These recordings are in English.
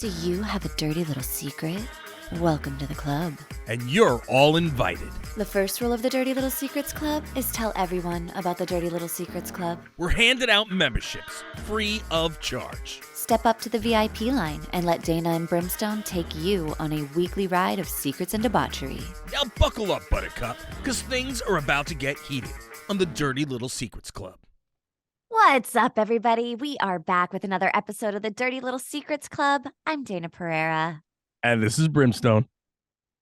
Do you have a dirty little secret? Welcome to the club. And you're all invited. The first rule of the Dirty Little Secrets Club is tell everyone about the Dirty Little Secrets Club. We're handing out memberships, free of charge. Step up to the VIP line and let Dayna and Brimstone take you on a weekly ride of secrets and debauchery. Now buckle up, Buttercup, because things are about to get heated on the Dirty Little Secrets Club. What's up, everybody? We are back with another episode of the Dirty Little Secrets Club. I'm Dayna Pereira. And this is Brimstone.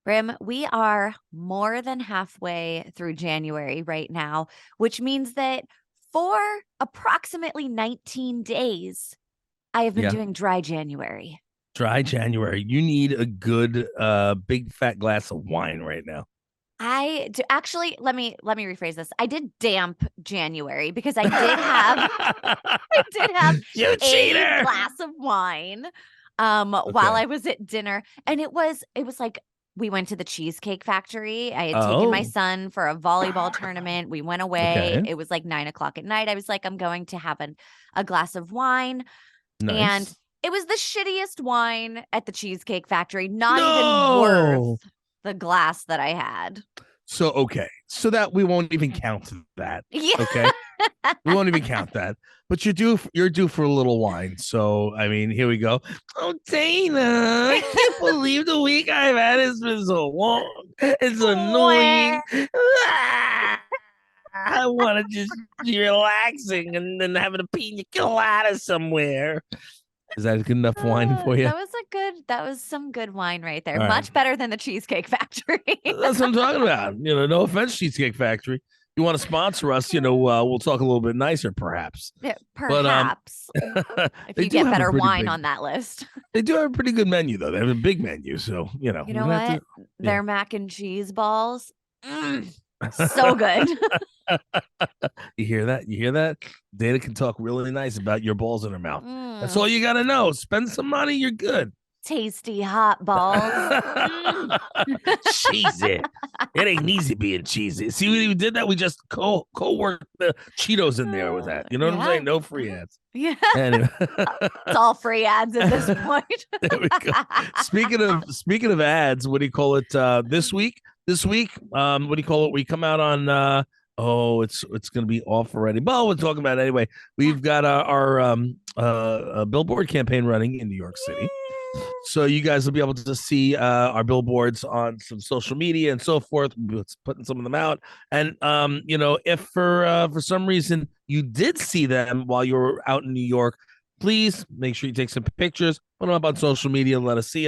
Brim, we are more than halfway through January right now, which means that for approximately 19 days, I have been doing dry January. Dry January. You need a good big fat glass of wine right now. I do, actually, let me rephrase this. I did damp January because I did have you cheater! A glass of wine while I was at dinner. And it was like we went to the Cheesecake Factory. I had taken my son for a volleyball tournament. We went away. Okay. It was like 9:00 at night. I was like, I'm going to have a glass of wine. Nice. And it was the shittiest wine at the Cheesecake Factory. Not even worth the glass that I had. So, okay. So that we won't even count that. Yeah. Okay. We won't even count that. But you're due for a little wine. So, I mean, here we go. Oh, Dayna, I can't believe the week I've had has been so long. It's annoying. I want to just be relaxing and then having a pina colada somewhere. Is that good enough wine for you? That was some good wine right there. All Much right. better than the Cheesecake Factory. That's what I'm talking about. No offense, Cheesecake Factory. You want to sponsor us, we'll talk a little bit nicer, perhaps. Yeah, perhaps. But, if you get better wine on that list. They do have a pretty good menu, though. They have a big menu. So, You know what? Their mac and cheese balls. So good. You hear that? Dayna can talk really nice about your balls in her mouth. That's all you got to know. Spend some money. You're good. Tasty hot balls. Cheesy. It ain't easy being cheesy. See, we did that. We just co-worked the Cheetos in there with that. You know what I'm saying? No free ads. Yeah. Anyway. It's all free ads at this point. There we go. Speaking of ads, what do you call it? This week, what do you call it? We come out on it's going to be off already. But we'll talk about it anyway. We've got our billboard campaign running in New York City. So you guys will be able to see our billboards on some social media and so forth. We're putting some of them out. And, if for some reason you did see them while you were out in New York, please make sure you take some pictures, put them up on social media, and let us see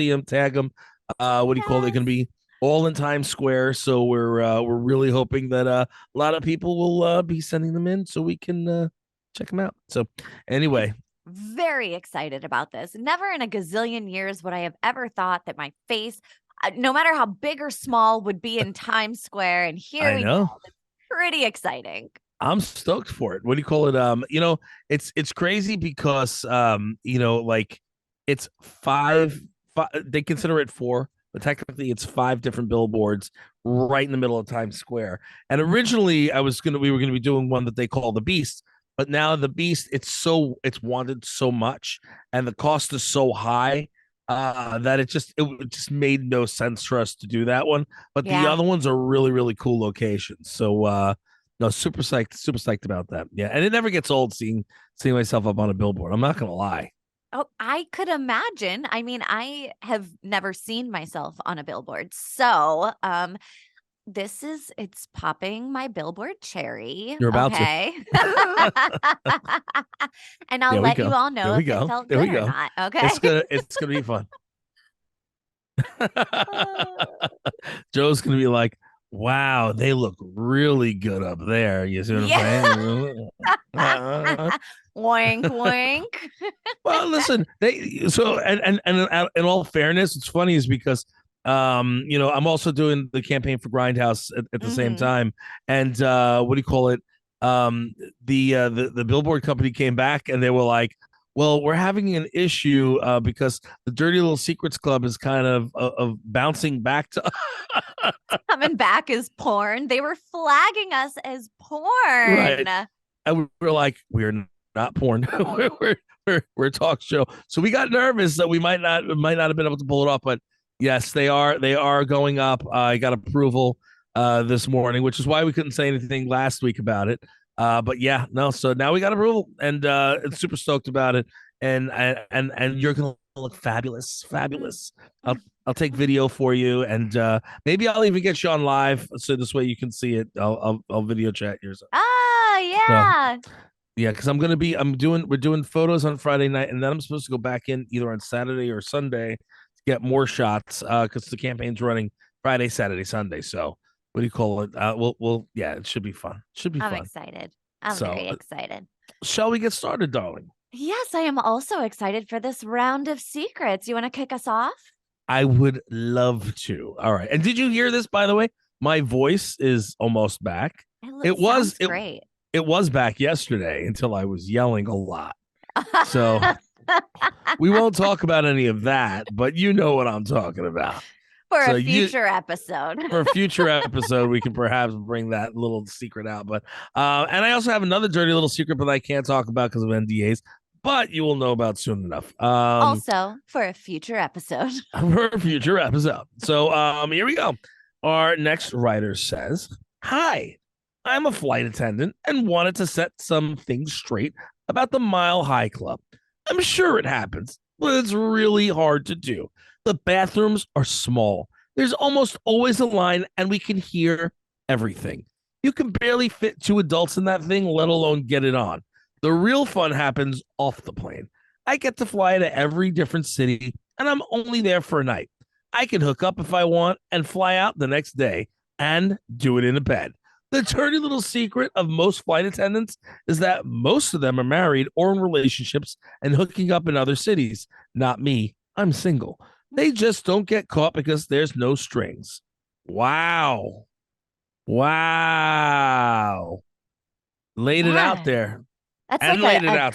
them, tag them. What do you call it? They're going to be all in Times Square. So we're really hoping that a lot of people will be sending them in so we can check them out. So anyway. Very excited about this. Never in a gazillion years would I have ever thought that my face, no matter how big or small, would be in Times Square. And here we go. It's pretty exciting. I'm stoked for it. What do you call it? It's crazy because it's five. They consider it 4, but technically it's 5 different billboards right in the middle of Times Square. And originally we were gonna be doing one that they call the Beast. But now the Beast, it's wanted so much, and the cost is so high that it just made no sense for us to do that one. But the other ones are really, really cool locations. So super psyched about that. Yeah, and it never gets old seeing myself up on a billboard. I'm not gonna lie. Oh, I could imagine. I mean, I have never seen myself on a billboard, so it's popping my billboard cherry. You're about to. And I'll let you all know if it felt good or not. Okay. It's gonna be fun. Joe's gonna be like, wow, they look really good up there. You see what I'm saying? Wink, wink. Well, listen, and in all fairness, it's funny is because I'm also doing the campaign for Grindhouse at the same time. And what do you call it? The billboard company came back and they were like, well, we're having an issue because the Dirty Little Secrets Club is kind of bouncing back to coming back as porn. They were flagging us as porn. Right. And we were like, we're not porn. we're we're a talk show, so we got nervous that we might not have been able to pull it off. But yes, they are going up. I got approval this morning, which is why we couldn't say anything last week about it. But yeah, no. So now we got approval, and super stoked about it. And you're gonna look fabulous, fabulous. I'll take video for you, and maybe I'll even get you on live, so this way you can see it. I'll video chat yours. Yeah. So, yeah, because we're doing photos on Friday night, and then I'm supposed to go back in either on Saturday or Sunday to get more shots because the campaign's running Friday, Saturday, Sunday. So what do you call it? Yeah, it should be fun. I'm excited. I'm very excited. Shall we get started, darling? Yes, I am also excited for this round of secrets. You want to kick us off? I would love to. All right. And did you hear this, by the way? My voice is almost back. It was great. It was back yesterday until I was yelling a lot. So we won't talk about any of that, but you know what I'm talking about. For a future episode. For a future episode, we can perhaps bring that little secret out. But and I also have another dirty little secret, but I can't talk about because of NDAs. But you will know about soon enough. Also, for a future episode. For a future episode. So here we go. Our next writer says, "Hi, I'm a flight attendant and wanted to set some things straight about the Mile High Club. I'm sure it happens, but it's really hard to do. The bathrooms are small. There's almost always a line, and we can hear everything. You can barely fit 2 adults in that thing, let alone get it on. The real fun happens off the plane. I get to fly to every different city, and I'm only there for a night. I can hook up if I want and fly out the next day and do it in a bed. The dirty little secret of most flight attendants is that most of them are married or in relationships and hooking up in other cities. Not me. I'm single. They just don't get caught because there's no strings." Wow. Laid it out there. That's and like a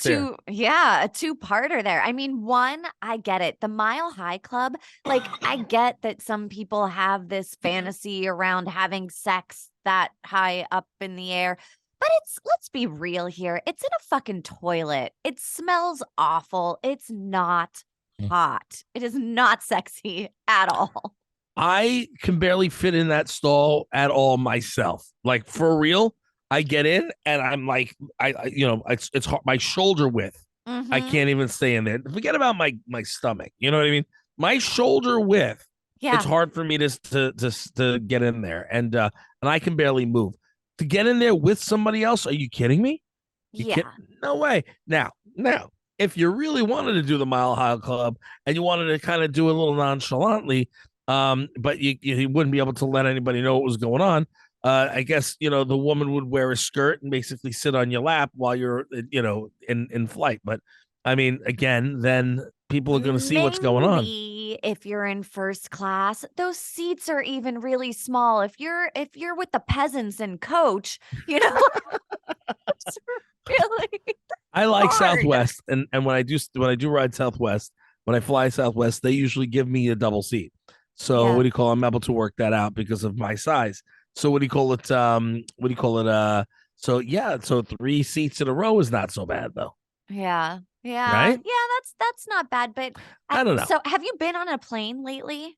two-parter there. I mean, one, I get it. The Mile High Club, like, I get that some people have this fantasy around having sex that high up in the air, but let's be real here. It's in a fucking toilet. It smells awful. It's not hot. It is not sexy at all. I can barely fit in that stall at all myself. Like, for real. I get in and I'm like, it's hard, my shoulder width. Mm-hmm. I can't even stay in there. Forget about my stomach. You know what I mean? My shoulder width. Yeah. It's hard for me to get in there, and I can barely move. To get in there with somebody else? Are you kidding me? No way. Now, if you really wanted to do the Mile High Club and you wanted to kind of do it a little nonchalantly, but you wouldn't be able to let anybody know what was going on. I guess, the woman would wear a skirt and basically sit on your lap while you're, in flight. But I mean, again, then people are going to see what's going on. If you're in first class, those seats are even really small. If you're with the peasants and coach, it's really I like hard. Southwest, and when I do ride Southwest, when I fly Southwest, they usually give me a double seat. So what do you call? I'm able to work that out because of my size. So what do you call it? So 3 seats in a row is not so bad though. Yeah. Right? Yeah, that's not bad, but I don't know. So have you been on a plane lately?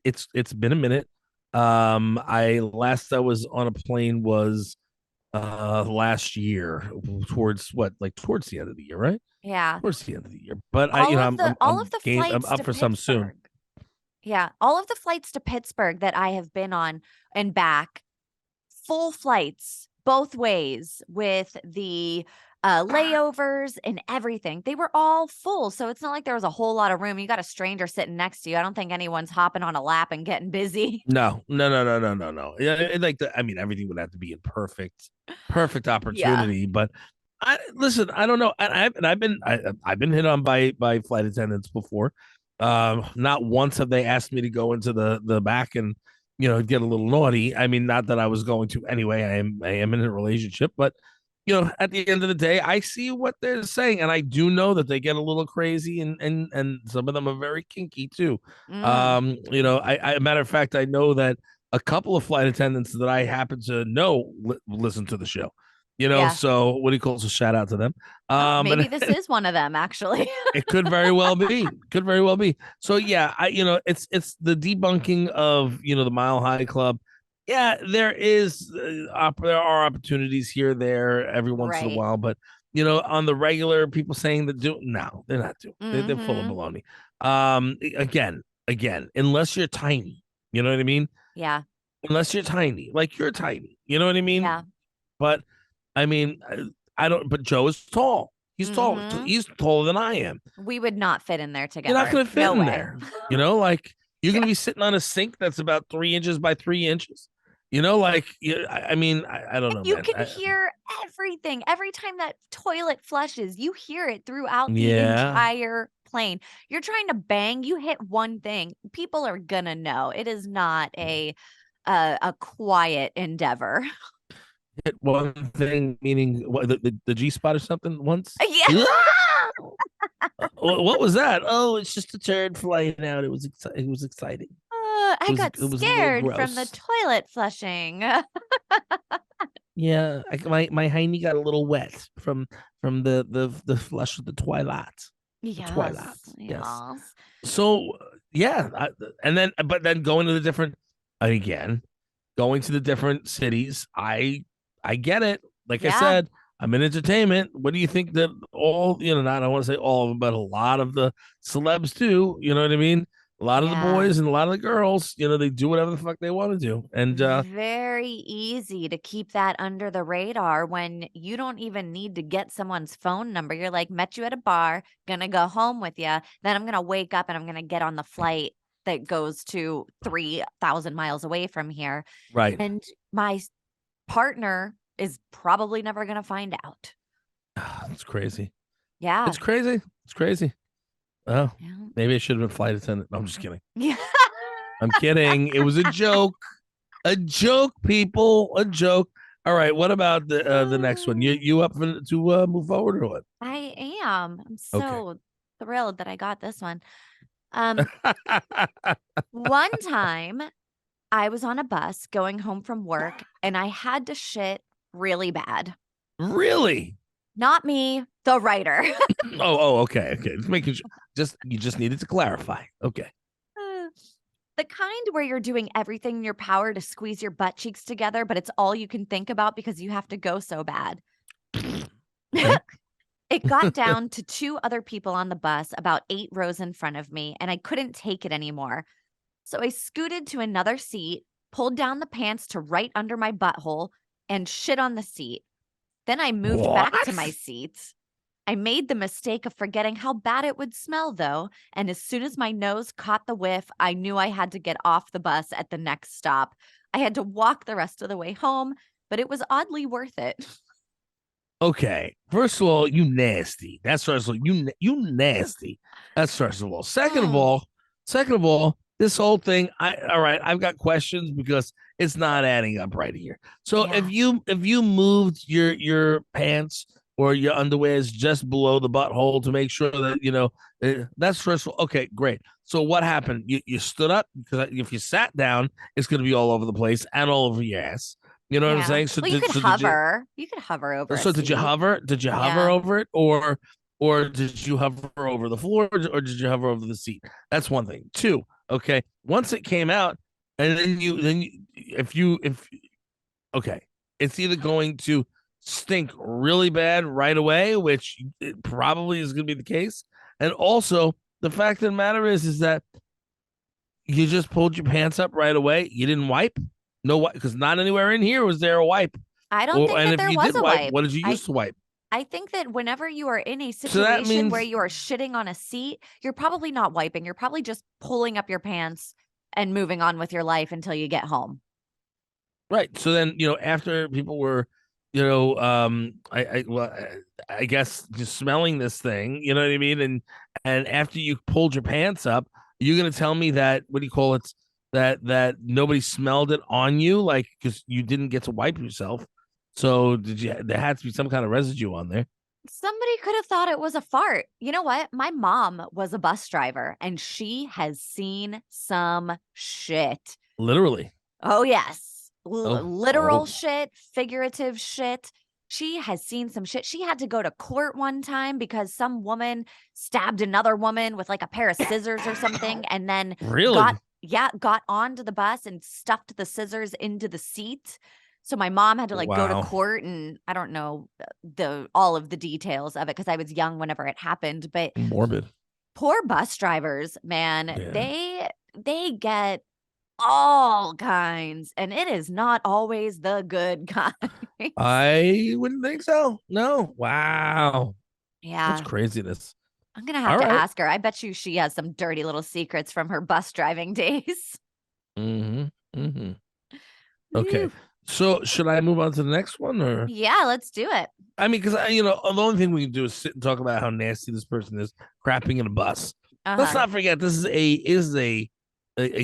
It's been a minute. I was on a plane was last year towards the end of the year, right? Yeah. Towards the end of the year. But I'm up for some soon. Yeah, all of the flights to Pittsburgh that I have been on and back, full flights both ways with the layovers and everything. They were all full, so it's not like there was a whole lot of room. You got a stranger sitting next to you. I don't think anyone's hopping on a lap and getting busy. No. Yeah, everything would have to be in perfect opportunity. Yeah. But I don't know. I've been hit on by flight attendants before. Not once have they asked me to go into the back and get a little naughty. I mean, not that I was going to anyway. I am in a relationship, but at the end of the day, I see what they're saying, and I do know that they get a little crazy, and some of them are very kinky too. I matter of fact, I know that a couple of flight attendants that I happen to know listen to the show. So what he calls a shout out to them. Maybe this is one of them, actually. It could very well be. So yeah, it's the debunking of the Mile High Club. Yeah, there are opportunities here, there, every once in a while, but on the regular, people saying that no, they're not doing. They're full of baloney. Again, unless you're tiny, you know what I mean? Yeah. Unless you're tiny, like you're tiny, you know what I mean? Yeah. But I mean, I don't. But Joe is tall. He's tall. He's taller than I am. We would not fit in there together. You're not going to fit in there. Like you're going to be sitting on a sink that's about 3 inches by 3 inches. I mean, I don't know. You can hear everything. Every time that toilet flushes, you hear it throughout the entire plane. You're trying to bang, you hit one thing, people are gonna know. It is not a quiet endeavor. Hit one thing, meaning what, the G spot or something once? Yeah. What was that? Oh, it's just a turd flying out. It was exciting. I got scared from the toilet flushing. Yeah, my hiney got a little wet from the flush of the twilight. Yes. Twilight. Yes. So yeah, but then going to the different cities, I get it. Like I said, I'm in entertainment. What do you think that all, not, I want to say all of them, but a lot of the celebs do, you know what I mean? A lot of the boys and a lot of the girls, they do whatever the fuck they want to do. And very easy to keep that under the radar when you don't even need to get someone's phone number. You're like, met you at a bar, gonna go home with you. Then I'm gonna wake up and I'm gonna get on the flight that goes to 3,000 miles away from here. Right. And my partner is probably never gonna find out. It's crazy. Yeah. It's crazy. Oh, maybe I should have been flight attendant. No, I'm just kidding. Yeah. I'm kidding. It was a joke. A joke, people. A joke. All right. What about the next one? You up to move forward or what? I am. I'm so thrilled that I got this one. One time I was on a bus going home from work and I had to shit really bad. Really? Not me, the writer. Okay. Just making sure. You just needed to clarify. Okay. The kind where you're doing everything in your power to squeeze your butt cheeks together, but it's all you can think about because you have to go so bad. It got down to 2 other people on the bus about 8 rows in front of me, and I couldn't take it anymore. So I scooted to another seat, pulled down the pants to right under my butthole, and shit on the seat. Then I moved back to my seat. I made the mistake of forgetting how bad it would smell, though, and as soon as my nose caught the whiff, I knew I had to get off the bus at the next stop. I had to walk the rest of the way home, but it was oddly worth it. Okay. First of all, you nasty. That's first of all. You nasty. That's first of all. Second of all, this whole thing. All right. I've got questions because it's not adding up right here. So if you moved your pants or your underwear is just below the butthole to make sure that that's first of all. Okay, great. So what happened? You stood up, because if you sat down, it's going to be all over the place and all over your ass. You know what I'm saying? So you could hover. You could hover over. So did you hover? Did you hover over it, or did you hover over the floor, or did you hover over the seat? That's one thing. 2. Okay. Once it came out, and it's either going to stink really bad right away, which it probably is going to be the case, and also the fact of the matter is that you just pulled your pants up right away. You didn't wipe. No, because not anywhere in here was there a wipe. I don't think that there was a wipe. What did you use to wipe? I think that whenever you are in a situation where you are shitting on a seat, you're probably not wiping. You're probably just pulling up your pants and moving on with your life until you get home. Right. So then, after people were, I guess just smelling this thing, you know what I mean? And after you pulled your pants up, you're going to tell me that, what do you call it? That nobody smelled it on you, like, because you didn't get to wipe yourself. So there had to be some kind of residue on there. Somebody could have thought it was a fart. You know what? My mom was a bus driver and she has seen some shit. Literally. Oh, yes. Literal shit, figurative shit. she has seen some shit. She had to go to court one time because some woman stabbed another woman with like a pair of scissors or something, and then Really? got onto the bus and stuffed the scissors into the seat. So my mom had to like go to court, and I don't know all of the details of it because I was young whenever it happened. But morbid. Poor bus drivers, man. Yeah. They get all kinds, and it is not always the good kind. I wouldn't think so. No. Wow. Yeah. That's craziness. I'm gonna have to ask her. I bet you she has some dirty little secrets from her bus driving days. Okay. So should I move on to the next one, or? Yeah, let's do it. I mean, because the only thing we can do is sit and talk about how nasty this person is crapping in a bus. Let's not forget this is a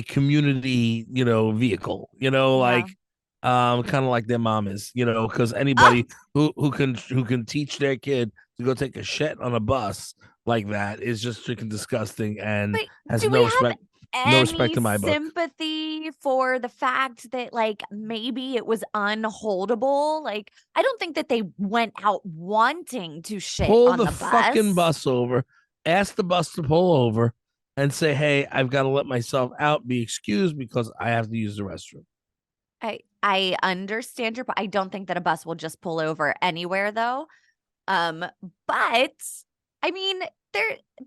community, vehicle. Like kind of like their mom is, because anybody who can teach their kid to go take a shit on a bus like that is just freaking disgusting and has no respect. No respect to my book. Sympathy for the fact that like maybe it was unholdable. Like I don't think that they went out wanting to shit on the bus. Pull the fucking bus over. Ask the bus to pull over and say, "Hey, I've got to let myself out. Be excused because I have to use the restroom." I understand but I don't think that a bus will just pull over anywhere though. But I mean,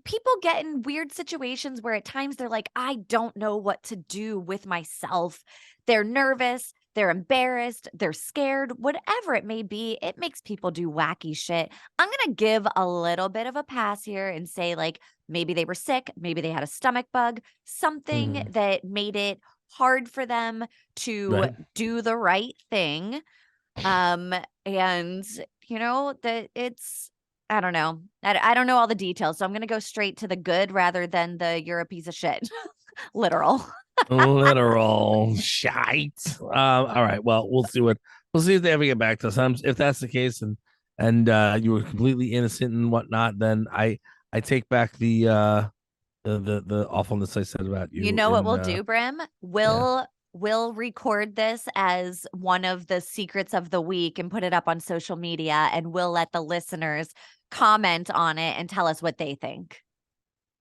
people get in weird situations where at times they're like, I don't know what to do with myself. They're nervous, they're embarrassed, they're scared, whatever it may be. It makes people do wacky shit. I'm going to give a little bit of a pass here and say like maybe they were sick, maybe they had a stomach bug, something that made it hard for them to do the right thing. And that it's I don't know. I don't know all the details, so I'm going to go straight to the good rather than the you're a piece of shit. Literal. Literal shite. All right. Well, we'll see if they ever get back to us. If that's the case, and you were completely innocent and whatnot, then I take back the awfulness I said about you. You know what we'll do, Brim? We'll record this as one of the secrets of the week and put it up on social media, and we'll let the listeners comment on it and tell us what they think.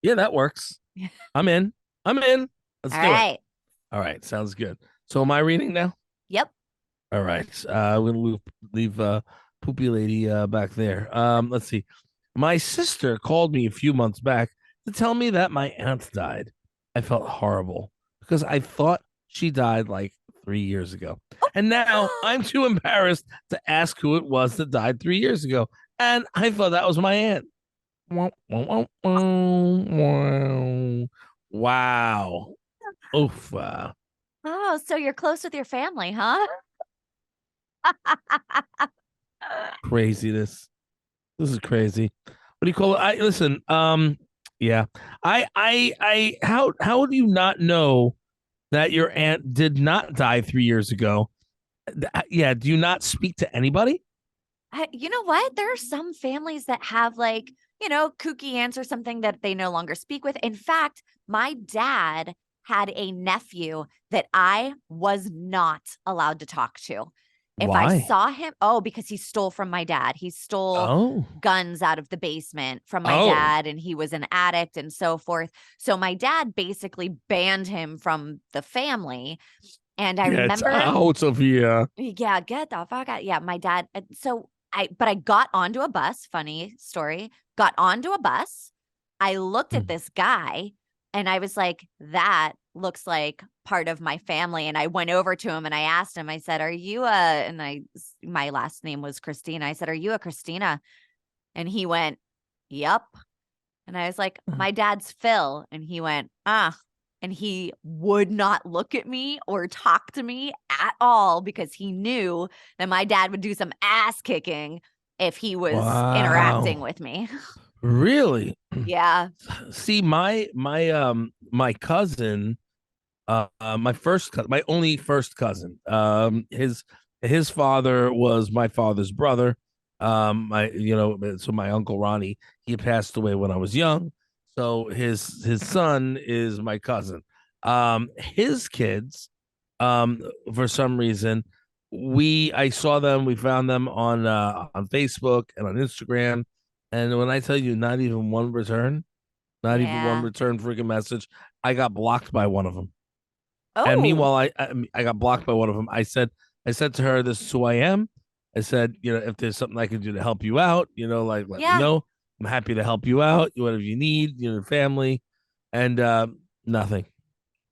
Yeah, that works. I'm in. Let's do it. All right. Sounds good. So am I reading now? Yep. All right. We'll leave Poopy Lady back there. Let's see. My sister called me a few months back to tell me that my aunt died. I felt horrible because I thought she died like 3 years ago. And now I'm too embarrassed to ask who it was that died 3 years ago. And I thought that was my aunt. Wow. Oof. Oh, so you're close with your family, huh? Craziness. This is crazy. What do you call it? Listen. Yeah. How do you not know that your aunt did not die 3 years ago? Yeah. Do you not speak to anybody? You know what? There are some families that have like, kooky aunts or something that they no longer speak with. In fact, my dad had a nephew that I was not allowed to talk to. If Why? I saw him, because he stole from my dad. He stole guns out of the basement from my dad, and he was an addict and so forth. So my dad basically banned him from the family. And I remember out of here. Yeah, get the fuck out. Yeah, my dad. But I got onto a bus. Funny story. Got onto a bus. I looked at this guy and I was like, that looks like part of my family. And I went over to him and I asked him, I said, are you my last name was Christina. I said, are you a Christina? And he went, yep. And I was like, my dad's Phil. And he went, and he would not look at me or talk to me at all because he knew that my dad would do some ass kicking if he was interacting with me. Really? Yeah. See, my cousin, my only first cousin, his father was my father's brother. So my uncle Ronnie, he passed away when I was young. So his son is my cousin. His kids, for some reason, I saw them. We found them on Facebook and on Instagram. And when I tell you, not even one return, not even one Yeah. return freaking message. I got blocked by one of them. And Oh, meanwhile, I got blocked by one of them. I said to her, "This is who I am." I said, if there's something I can do to help you out, like let me yeah. know. I'm happy to help you out. Whatever you need, family, and nothing.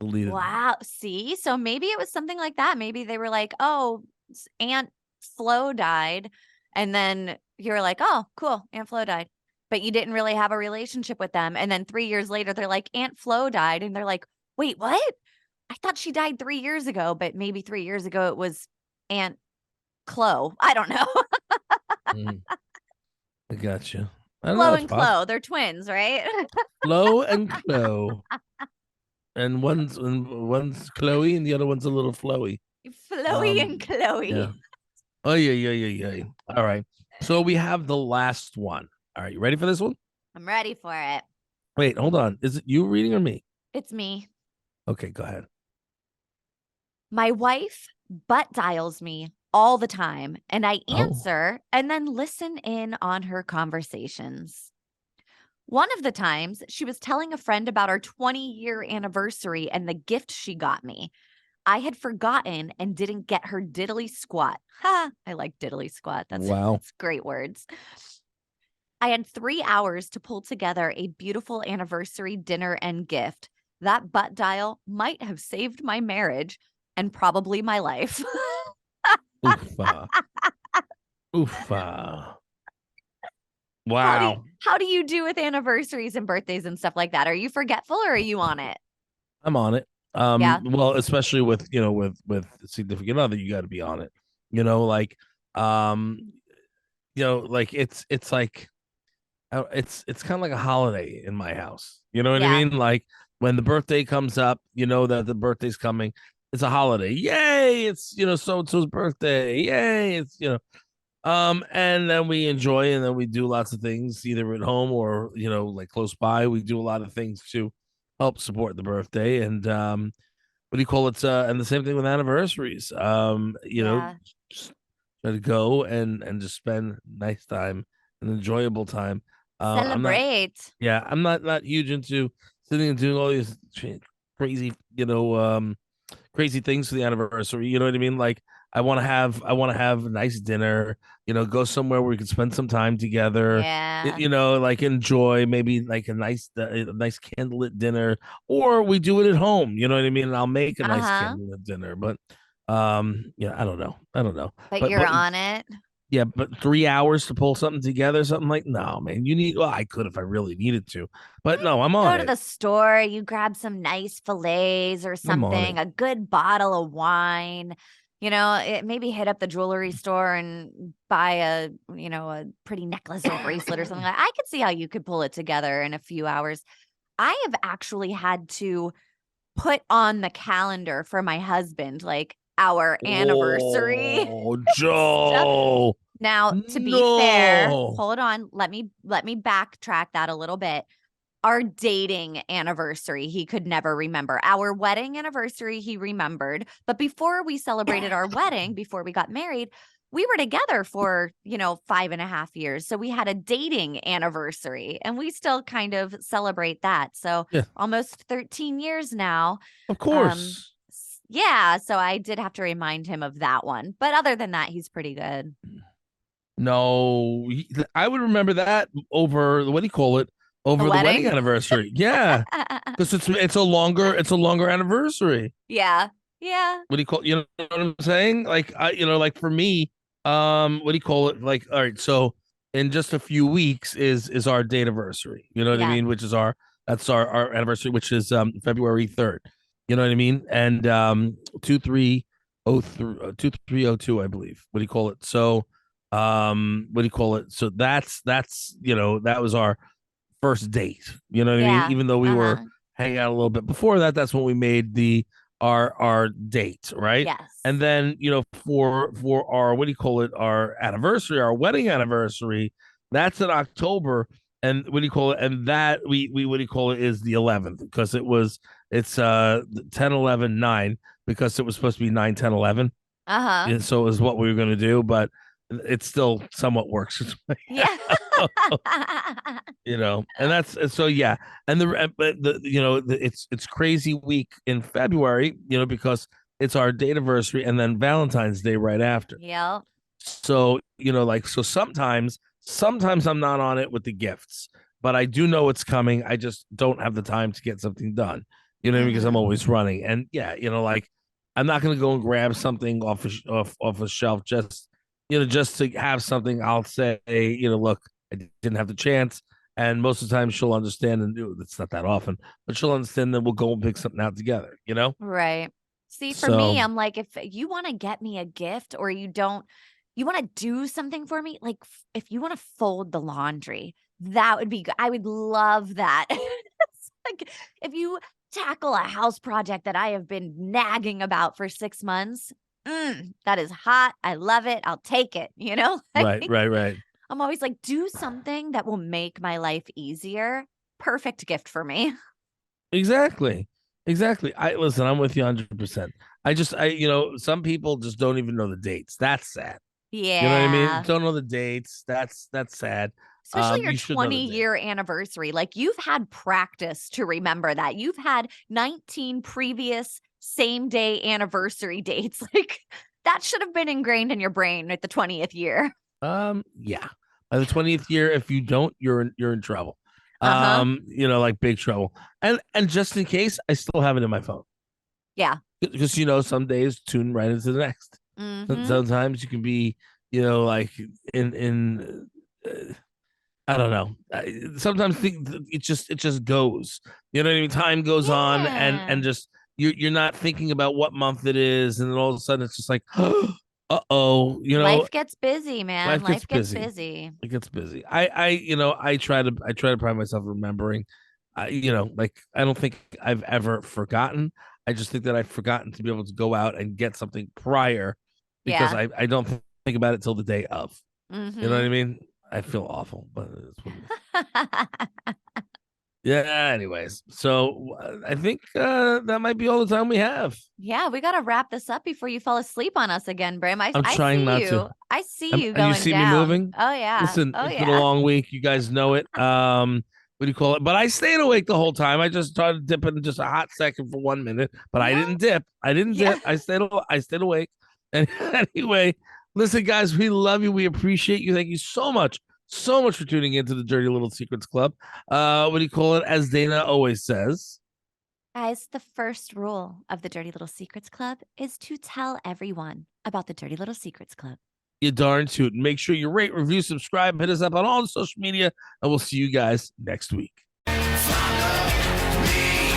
Deleted. Wow. See, so maybe it was something like that. Maybe they were like, "Oh, Aunt Flo died," and then you're like, "Oh, cool, Aunt Flo died," but you didn't really have a relationship with them. And then 3 years later, they're like, "Aunt Flo died," and they're like, "Wait, what? I thought she died 3 years ago, but maybe 3 years ago it was Aunt Chloe." I don't know. Mm, I got you. I don't know. Flo It's and possible. Chloe, they're twins, right? Flo and Chloe, and one's Chloe, and the other one's a little flowy. Chloe and Yeah. Chloe. Oh yeah. All right. So we have the last one. All right, you ready for this one? I'm ready for it. Wait, hold on. Is it you reading or me? It's me. Okay, go ahead. My wife butt dials me all the time, and I Oh, answer and then listen in on her conversations. One of the times, she was telling a friend about our 20-year anniversary and the gift she got me. I had forgotten and didn't get her diddly squat. Ha! I like diddly squat. wow. That's great words. I had 3 hours to pull together a beautiful anniversary dinner and gift. That butt dial might have saved my marriage and probably my life. Oofa. Oofa. How do you, Wow. how do you do with anniversaries and birthdays and stuff like that? Are you forgetful or are you on it? I'm on it. Yeah. Well, especially with with significant other, you got to be on it. Like um, like it's like it's kind of like a holiday in my house. You know what I Yeah. mean? Like when the birthday comes up, you know that the birthday's coming. It's a holiday. Yay! It's so and so's birthday. Yay! It's and then we enjoy and then we do lots of things either at home or like close by. We do a lot of things to help support the birthday and what do you call it? And the same thing with anniversaries. Yeah. Just try to go and just spend nice time, an enjoyable time. I'm not, Celebrate. yeah, I'm not huge into sitting and doing all these crazy, crazy things for the anniversary. You know what I mean? Like I want to have a nice dinner. Go somewhere where we can spend some time together. Yeah. Like enjoy maybe like a nice candlelit dinner, or we do it at home. You know what I mean? And I'll make a nice Uh-huh. candlelit dinner, but yeah, I don't know, But but you're on it. yeah, but 3 hours to pull something together, something like no, man. Well, I could if I really needed to, but no, I'm on Go to it. the store, you grab some nice fillets or I'm on it. something, a good bottle of wine. Maybe hit up the jewelry store and buy a pretty necklace or bracelet or something. I could see how you could pull it together in a few hours. I have actually had to put on the calendar for my husband, like our anniversary Oh, stuff. Joe. Now, to be fair, No. hold on. Let me backtrack that a little bit. Our dating anniversary, he could never remember. Our wedding anniversary, he remembered. But before we celebrated our wedding, before we got married, we were together for, 5.5 years. So we had a dating anniversary and we still kind of celebrate that. So Yeah, almost 13 years now. of Um, course. yeah. So I did have to remind him of that one. But other than that, he's pretty good. No, I would remember that over what do you call it? The Over the wedding wedding? anniversary. Yeah, because it's a longer anniversary. Yeah. Yeah. What do you call? You know what I'm saying? Like like for me, what do you call it? Like, all right, so in just a few weeks is our date anniversary. You know what I Yeah. mean? Which is that's our anniversary, which is February 3rd. You know what I mean? And 2302, I believe. What do you call it? So what do you call it? So that's that was our first date. You know what I mean? Yeah. Even though we were Uh-huh. hanging out a little bit before that, that's when we made the our date, right? And Yes. then for our what do you call it? Our anniversary, our wedding anniversary, that's in October. And what do you call it? And that we what do you call it is the 11th because it's 10 11 9 because it was supposed to be 9 10 11. Uh-huh. So is what we were going to do, but it still somewhat works. Yeah. And that's so yeah. And it's crazy week in February, because it's our date anniversary and then Valentine's Day right after. Yeah. So, so sometimes I'm not on it with the gifts, but I do know it's coming. I just don't have the time to get something done, because I'm always running. And yeah, I'm not going to go and grab something off a shelf just to have something. I'll say, look, I didn't have the chance. And most of the time she'll understand, and it's not that often, but she'll understand that we'll go and pick something out together, Right. See, for me, I'm like, if you want to get me a gift or you want to do something for me, like if you want to fold the laundry, that would be good. I would love that. It's like if you tackle a house project that I have been nagging about for 6 months, that is hot. I love it. I'll take it, Right. I'm always like, do something that will make my life easier. Perfect gift for me. Exactly. I'm with you 100%. Some people just don't even know the dates. That's sad. Yeah. You know what I mean? Don't know the dates. That's sad. Especially your 20-year anniversary. Like you've had practice to remember that. You've had 19 previous same day anniversary dates. Like that should have been ingrained in your brain at the 20th year. Yeah. By the 20th year, if you don't, you're in trouble. Like big trouble. And just in case, I still have it in my phone. Yeah. Because some days tune right into the next. Mm-hmm. Sometimes you can be, like in I don't know. Sometimes it just goes. You know what I mean? Time goes on, and just you're not thinking about what month it is, and then all of a sudden it's just like, uh-oh, life gets busy, man. Life gets busy. It gets busy. I try to pride myself remembering. I don't think I've ever forgotten. I just think that I've forgotten to be able to go out and get something prior because I don't think about it till the day of. Mm-hmm. You know what I mean? I feel awful, but it's what it is. Yeah, anyways. So I think that might be all the time we have. Yeah, we got to wrap this up before you fall asleep on us again, Brim. I'm trying not to. I see you going you see down. me moving? Oh, yeah. Listen, it's been a long week. You guys know it. What do you call it? But I stayed awake the whole time. I just started dipping just a hot second for 1 minute, but I didn't dip. I stayed awake. And anyway, listen, guys, we love you. We appreciate you. Thank you so much for tuning into the Dirty Little Secrets Club. What do you call it? As Dayna always says, guys, the first rule of the Dirty Little Secrets Club is to tell everyone about the Dirty Little Secrets Club. You darn tootin'. Make sure you rate, review, subscribe, hit us up on all the social media, and we'll see you guys next week. Follow me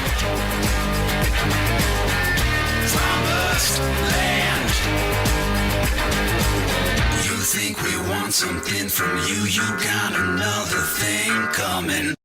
promised land. You think we want something from you? You got another thing coming.